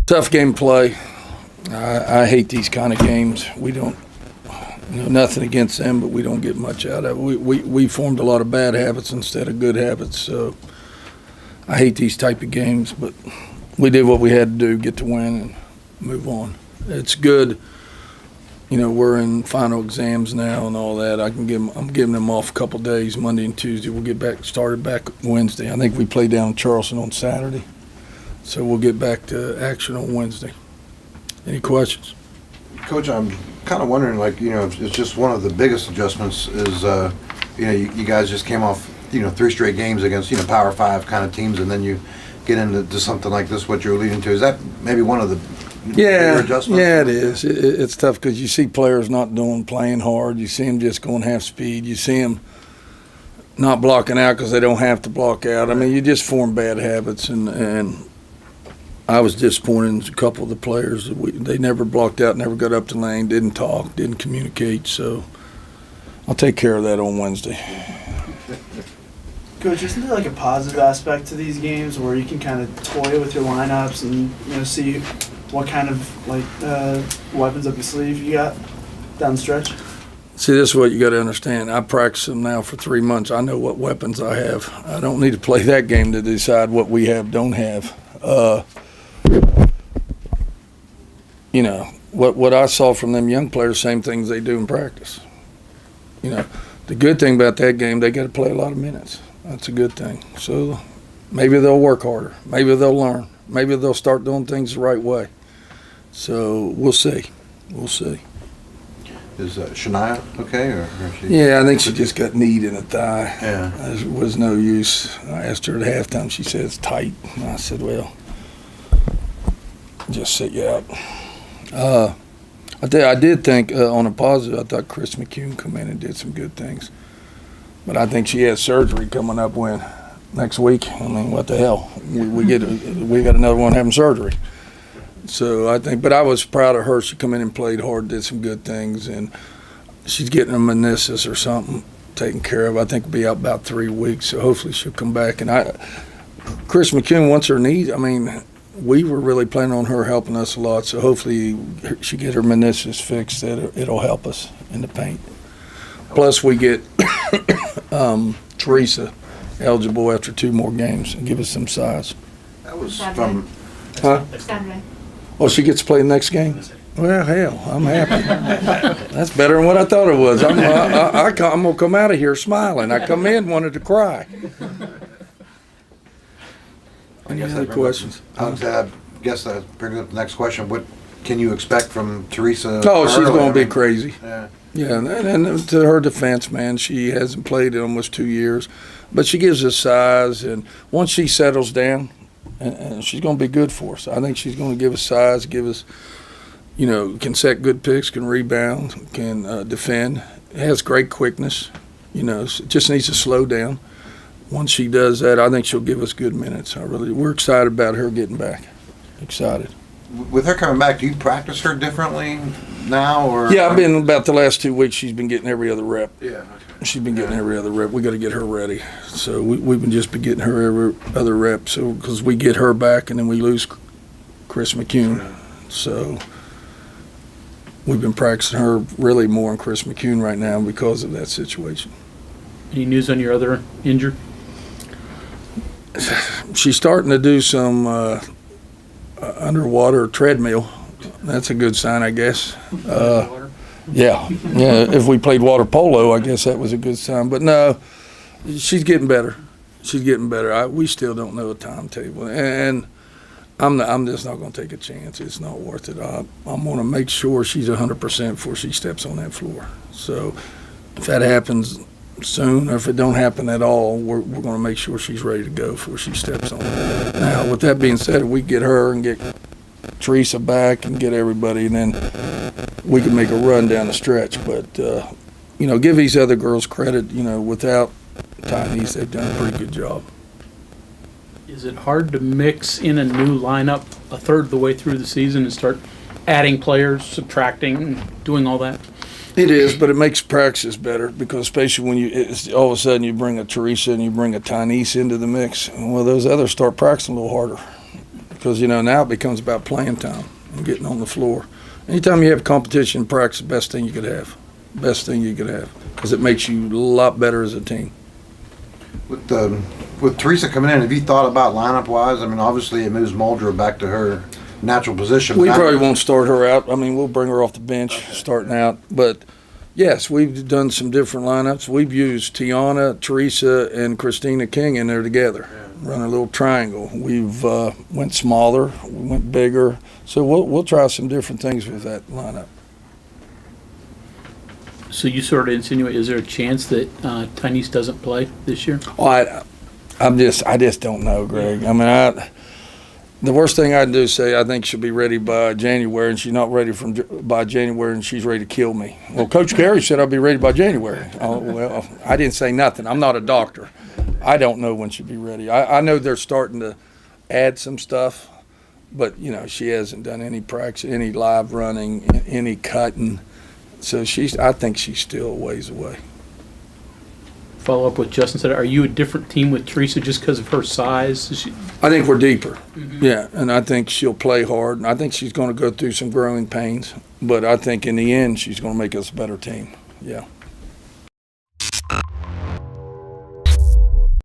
Tough game to play. I hate these kind of games. We don't, nothing against them, but we don't get much out of it. We formed a lot of bad habits instead of good habits, so I hate these type of games, but we did what we had to do, get the win, and move on. It's good. We're in final exams now and all that. I'm giving them off a couple days, Monday and Tuesday. We'll get started back Wednesday. I think we play down in Charleston on Saturday, so we'll get back to action on Wednesday. Any questions? Coach, I'm kind of wondering, it's just one of the biggest adjustments is, you guys just came off, 3 straight games against, Power 5 kind of teams, and then you get into something like this, what you're alluding to. Is that maybe one of the bigger adjustments? Yeah, it is. It's tough because you see players not playing hard. You see them just going half speed. You see them not blocking out because they don't have to block out. I mean, you just form bad habits, and I was disappointed in a couple of the players. They never blocked out, never got up the lane, didn't talk, didn't communicate. So I'll take care of that on Wednesday. Coach, isn't there like a positive aspect to these games where you can kind of toy with your lineups and see what kind of weapons up your sleeve you got down the stretch? See, this is what you got to understand. I practice them now for 3 months. I know what weapons I have. I don't need to play that game to decide what we have, don't have. What I saw from them young players, same things they do in practice. The good thing about that game, they got to play a lot of minutes. That's a good thing. So maybe they'll work harder. Maybe they'll learn. Maybe they'll start doing things the right way. So we'll see. We'll see. Is Shania okay? Or she? Yeah, I think she just got kneed in the thigh. Yeah. There was no use. I asked her at halftime. She said it's tight. And I said, well, just sit you out. I did think, on a positive, I thought Chris McCune come in and did some good things. But I think she has surgery coming up next week. I mean, what the hell? We got another one having surgery. So but I was proud of her. She come in and played hard, did some good things, and she's getting a meniscus or something taken care of. I think will be out about 3 weeks, so hopefully she'll come back. And Chris McCune wants her knee. I mean, we were really planning on her helping us a lot, so hopefully she get her meniscus fixed. That it'll help us in the paint. Plus, we get Teresa eligible after 2 more games and give us some size. That was Saturday. Saturday. Oh, she gets to play the next game? Well, hell, I'm happy. That's better than what I thought it was. I'm going to come out of here smiling. I come in, wanted to cry. Any other questions? I guess that brings up the next question. What can you expect from Teresa? Oh, she's going to be crazy. Yeah. Yeah, and to her defense, man, she hasn't played in almost 2 years. But she gives us size, and once she settles down, and she's going to be good for us. I think she's going to give us size, give us, can set good picks, can rebound, can defend. Has great quickness, just needs to slow down. Once she does that, I think she'll give us good minutes. We're excited about her getting back. Excited. With her coming back, do you practice her differently now? Or Yeah, I've been about the last 2 weeks. She's been getting every other rep. Yeah, okay. She's been getting every other rep. We got to get her ready. So we've been getting her every other rep. So because we get her back and then we lose Chris McCune. So we've been practicing her really more on Chris McCune right now because of that situation. Any news on your other injured? She's starting to do some underwater treadmill. That's a good sign, I guess. Yeah. If we played water polo, I guess that was a good sign. But no, she's getting better. We still don't know a timetable, and I'm just not going to take a chance. It's not worth it. I'm going to make sure she's 100% before she steps on that floor. So if that happens soon, or if it don't happen at all, we're going to make sure she's ready to go before she steps on it. Now, with that being said, if we get her and get Teresa back and get everybody, and then we can make a run down the stretch. But, give these other girls credit, without Tynese, they've done a pretty good job. Is it hard to mix in a new lineup a third of the way through the season and start adding players, subtracting, doing all that? It is, but it makes practice better because especially when all of a sudden you bring a Teresa and you bring a Tynese into the mix, well, those others start practicing a little harder because, now it becomes about playing time and getting on the floor. Anytime you have competition in practice, the best thing you could have. Best thing you could have, because it makes you a lot better as a team. With Teresa coming in, have you thought about lineup wise? I mean, obviously it moves Muldrow back to her natural position. We probably won't start her out. I mean, we'll bring her off the bench starting out. But, yes, we've done some different lineups. We've used Tiana, Teresa, and Christina King in there together, run a little triangle. We've went smaller, we went bigger. So we'll try some different things with that lineup. So you sort of insinuate, is there a chance that Tynese doesn't play this year? Oh, I just don't know, Greg. I mean, the worst thing I'd do is say I think she'll be ready by January, and she's not ready by January, and she's ready to kill me. Well, Coach Carey said I'll be ready by January. Oh, well, I didn't say nothing. I'm not a doctor. I don't know when she'll be ready. I know they're starting to add some stuff, but, she hasn't done any practice, any live running, any cutting. So I think she's still a ways away. Follow up what Justin said. Are you a different team with Teresa just because of her size? I think we're deeper. Yeah, and I think she'll play hard. And I think she's going to go through some growing pains. But I think in the end, she's going to make us a better team. Yeah.